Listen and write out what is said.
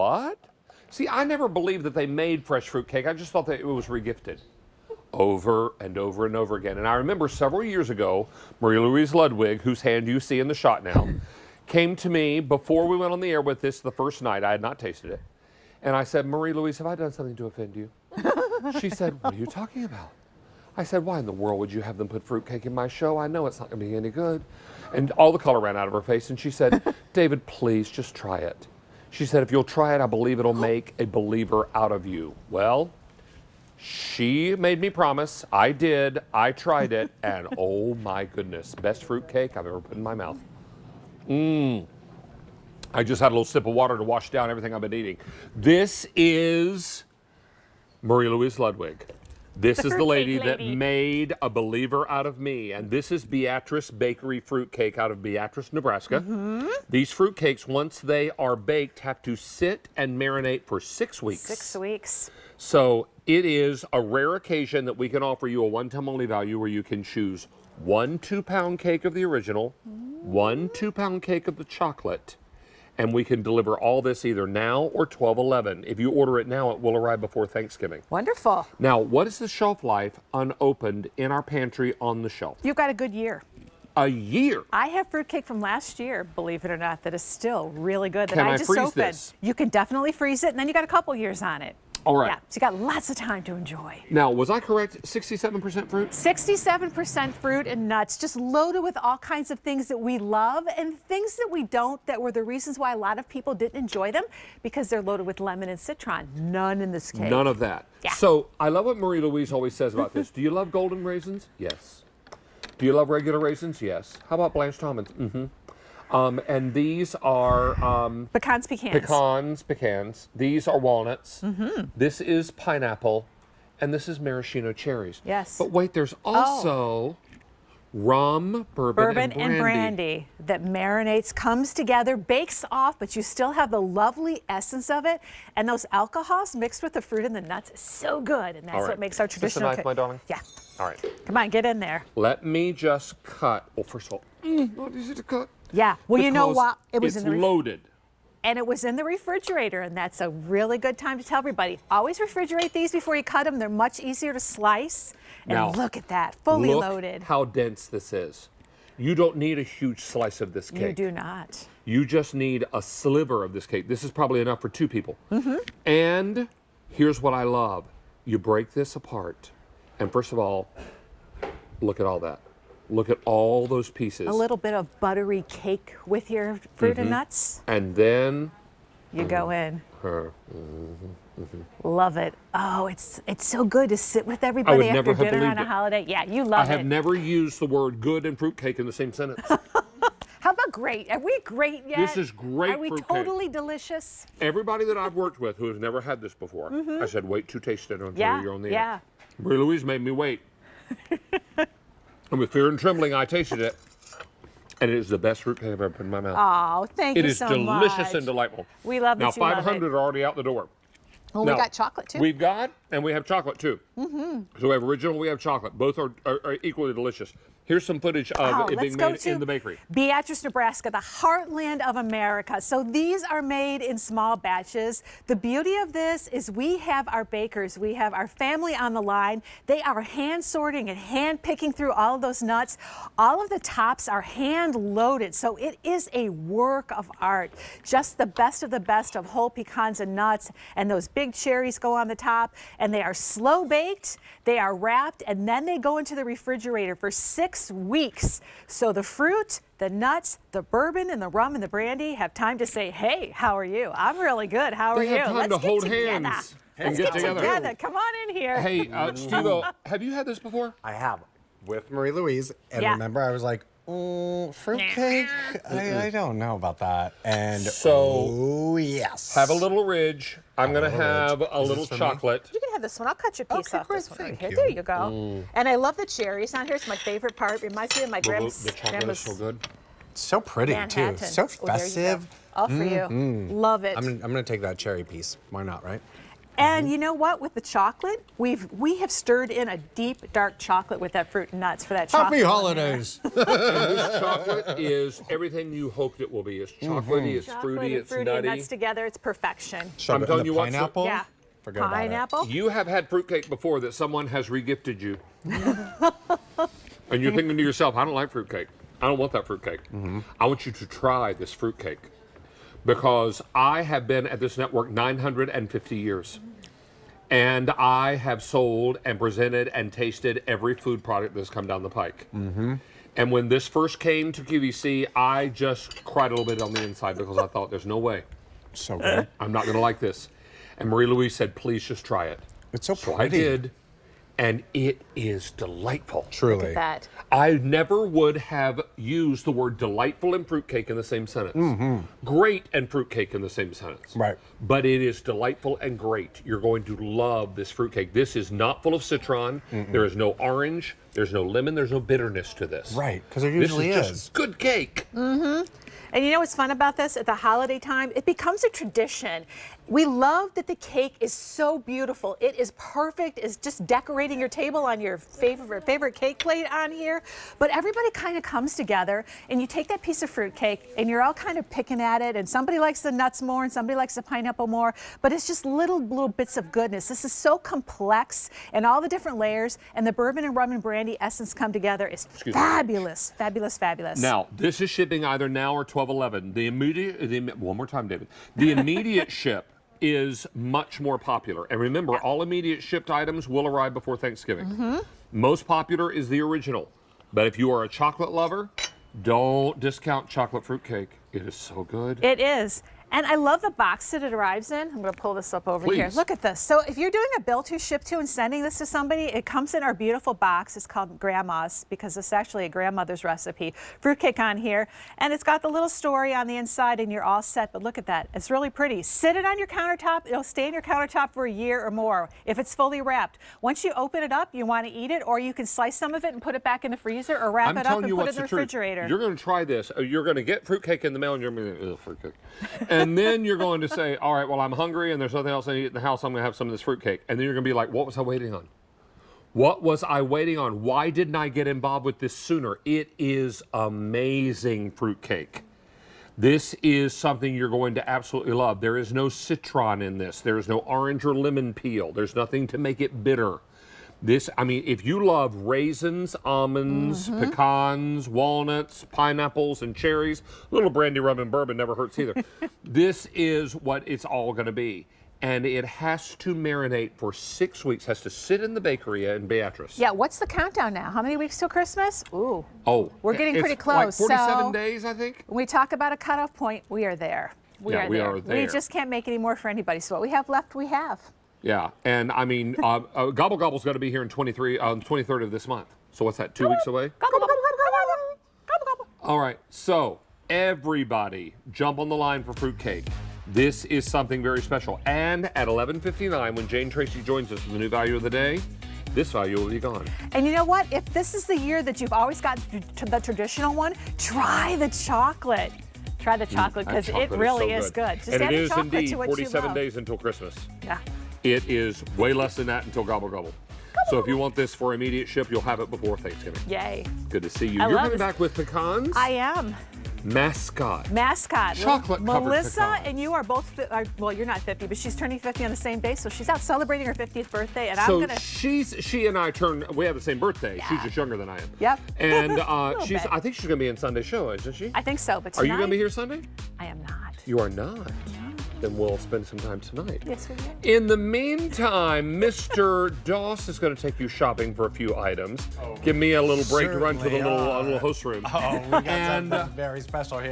what? See, I never believed that they made fresh fruitcake. I just thought that it was regifted over and over and over again. And I remember several years ago, Marie Louise Ludwig, whose hand you see in the shot now, came to me before we went on the air with this the first night. I had not tasted it. And I said, Marie Louise, have I done something to offend you? She said, what are you talking about? I said, why in the world would you have them put fruitcake in my show? I know it's not going to be any good. And all the color ran out of her face. And she said, David, please just try it. She said, if you'll try it, I believe it'll make a believer out of you. Well, she made me promise. I did. I tried it. And oh my goodness, best fruitcake I've ever put in my mouth. I just had a little sip of water to wash down everything I've been eating. This is Marie Louise Ludwig. This is the lady that made a believer out of me. And this is Beatrice Bakery Fruitcake out of Beatrice, Nebraska. These fruitcakes, once they are baked, have to sit and marinate for 6 weeks. 6 weeks. So it is a rare occasion that we can offer you a one-time only value where you can choose 1 2-pound cake of the original, 1 2-pound cake of the chocolate, and we can deliver all this either now or 12/11. If you order it now, it will arrive before Thanksgiving. Wonderful. Now, what is the shelf life unopened in our pantry on the shelf? You've got a good year. A year? I have fruitcake from last year, believe it or not, that is still really good. Can I just freeze opened. this? You can definitely freeze it, and then you got a couple years on it. All right. Yeah, so you got lots of time to enjoy. Now, was I correct? 67% fruit? 67% fruit and nuts, just loaded with all kinds of things that we love and things that we don't, that were the reasons why a lot of people didn't enjoy them, because they're loaded with lemon and citron. None in this cake. None of that. Yeah. So I love what Marie Louise always says about this. Do you love golden raisins? Yes. Do you love regular raisins? Yes. How about blanched almonds? And these are Pecans. pecans. These are walnuts. This is pineapple, and this is maraschino cherries. Yes. But wait, there's also rum, bourbon, and brandy that marinates, comes together, bakes off, but you still have the lovely essence of it. And those alcohols mixed with the fruit and the nuts is so good. And that's what makes our traditional Is this a knife, my darling? Yeah. All right. Come on, get in there. Let me just cut. Well, first of all, not easy to cut. Yeah. Well, you know Because what? It was it's in the loaded. And it was in the refrigerator, and that's a really good time to tell everybody. Always refrigerate these before you cut them. They're much easier to slice. And Now, look at that, fully look loaded. how dense this is. You don't need a huge slice of this cake. You do not. You just need a sliver of this cake. This is probably enough for 2 people. And here's what I love. You break this apart. And first of all, look at all that. Look at all those pieces. A little bit of buttery cake with your fruit and nuts. And then You go in. Love it. Oh, it's so good to sit with everybody after dinner on a holiday. Yeah, you love it. I have never used the word good and fruitcake in the same sentence. How about great? Are we great yet? This is great Are we fruitcake. totally delicious? Everybody that I've worked with who has never had this before, I said, wait to taste it until you're on the air. Yeah. Marie Louise made me wait. And with fear and trembling, I tasted it. And it is the best fruitcake I've ever put in my mouth. Oh, thank you so much. It is delicious and delightful. We love that you love it. Now, 500 are already out the door. Oh, now, we got chocolate too. We've got, and we have chocolate too. So we have original, we have chocolate. Both are equally delicious. Here's some footage of it being made in the bakery. Beatrice, Nebraska, the heartland of America. So these are made in small batches. The beauty of this is we have our bakers, we have our family on the line. They are hand sorting and hand picking through all of those nuts. All of the tops are hand loaded. So it is a work of art. Just the best of whole pecans and nuts, and those big cherries go on the top, and they are slow baked, they are wrapped, and then they go into the refrigerator for 6 weeks. So the fruit, the nuts, the bourbon, and the rum and the brandy have time to say, hey, how are you? I'm really good. How are you? They have time to hold hands and get together. Come on in here. Hey, Steve-O, have you had this before? I have, with Marie Louise. And remember, I was like, fruitcake? I don't know about that. And so, yes. Have a little ridge. I'm going to have a little chocolate. You can have this one. I'll cut you a piece off this one right here. You. There you go. And I love the cherries on here. It's my favorite part. Reminds me of my grandma's. The chocolate is so good. So pretty, Manhattan. too. So festive. All for you. Love it. I'm going to take that cherry piece. Why not, right? And you know what? With the chocolate, we have stirred in a deep, dark chocolate with that fruit and nuts for that chocolate. Happy holidays. And this chocolate is everything you hoped it will be. It's chocolatey, it's Chocolate fruity, and it's fruity and nutty. nuts together, it's perfection. I'm telling you what, so- pineapple? Yeah. Forget about it. Pineapple. You have had fruitcake before that someone has regifted you. And you're thinking to yourself, I don't like fruitcake. I don't want that fruitcake. I want you to try this fruitcake. Because I have been at this network 950 years. And I have sold and presented and tasted every food product that's come down the pike. And when this first came to QVC, I just cried a little bit on the inside because I thought, there's no way. So good. I'm not going to like this. And Marie-Louise said, please just try it. It's so So I pretty. did, and it is delightful. Truly. Look at that. I never would have used the word delightful and fruitcake in the same sentence. Great and fruitcake in the same sentence. Right. But it is delightful and great. You're going to love this fruitcake. This is not full of citron. There is no orange. There's no lemon. There's no bitterness to this. Right, because there usually this is. is. Just good cake. And you know what's fun about this? At the holiday time, it becomes a tradition. We love that the cake is so beautiful. It is perfect. It's just decorating your table on your favorite cake plate on here. But everybody kind of comes together, and you take that piece of fruit cake, and you're all kind of picking at it, and somebody likes the nuts more, and somebody likes the pineapple more, but it's just little bits of goodness. This is so complex, and all the different layers, and the bourbon and rum and brandy essence come together. It's fabulous, fabulous, fabulous. Now, this is shipping either now or 12/11. One more time, David. The immediate ship is much more popular. And remember, all immediate shipped items will arrive before Thanksgiving. Most popular is the original. But if you are a chocolate lover, don't discount chocolate fruitcake. It is so good. It is. And I love the box that it arrives in. I'm going to pull this up over here. Please. Look at this. So if you're doing a bill to, ship to, and sending this to somebody, it comes in our beautiful box. It's called Grandma's because it's actually a grandmother's recipe. Fruitcake on here. And it's got the little story on the inside, and you're all set. But look at that. It's really pretty. Sit it on your countertop. It'll stay on your countertop for a year or more if it's fully wrapped. Once you open it up, you want to eat it, or you can slice some of it and put it back in the freezer, or wrap I'm it up telling and you put it what's in the the truth. refrigerator. You're going to try this. You're going to get fruitcake in the mail, and you're going to be fruitcake. And then you're going to say, all right, well, I'm hungry and there's nothing else I need in the house. I'm going to have some of this fruitcake. And then you're going to be like, what was I waiting on? What was I waiting on? Why didn't I get involved with this sooner? It is amazing fruitcake. This is something you're going to absolutely love. There is no citron in this. There is no orange or lemon peel. There's nothing to make it bitter. This, I mean, if you love raisins, almonds, pecans, walnuts, pineapples, and cherries, a little brandy, rum, and bourbon never hurts either. This is what it's all going to be. And it has to marinate for 6 weeks, has to sit in the bakery in Beatrice. Yeah, what's the countdown now? How many weeks till Christmas? Ooh. Oh. We're getting it's pretty like close. 47 so days, I think. when we talk about a cutoff point, we are there. We are there. We just can't make any more for anybody. So what we have left, we have. Yeah, and I mean, Gobble Gobble's got to be here in 23rd of this month. So what's that, 2 weeks away? Gobble, gobble, gobble, gobble, gobble. All right, so everybody jump on the line for fruitcake. This is something very special. And at 11:59, when Jane Tracy joins us for the new value of the day, this value will be gone. And you know what? If this is the year that you've always got the traditional one, try the chocolate. Try the chocolate because it really is good. Just and add it the is chocolate indeed to what you 47 love. days until Christmas. Yeah. It is way less than that until Gobble Gobble. So if you want this for immediate ship, you'll have it before Thanksgiving. Yay. Good to see you. I You're love coming this. back with pecans? I am. Mascot. Melissa Chocolate-covered pecans. and you are both, well, you're not 50, but she's turning 50 on the same day, so she's out celebrating her 50th birthday, and So I'm gonna. she and I we have the same birthday. Yeah. She's just younger than I am. Yep. And Little bit. I think she's gonna be in Sunday's show, isn't she? I think so, but Are tonight, you gonna be here Sunday? I am not. You are not. Then we'll spend some time tonight. Yes, we will. In the meantime, Mr. Doss is going to take you shopping for a few items. Give me a little break to run to the Certainly little are. host room. Oh, we got And, something very special here.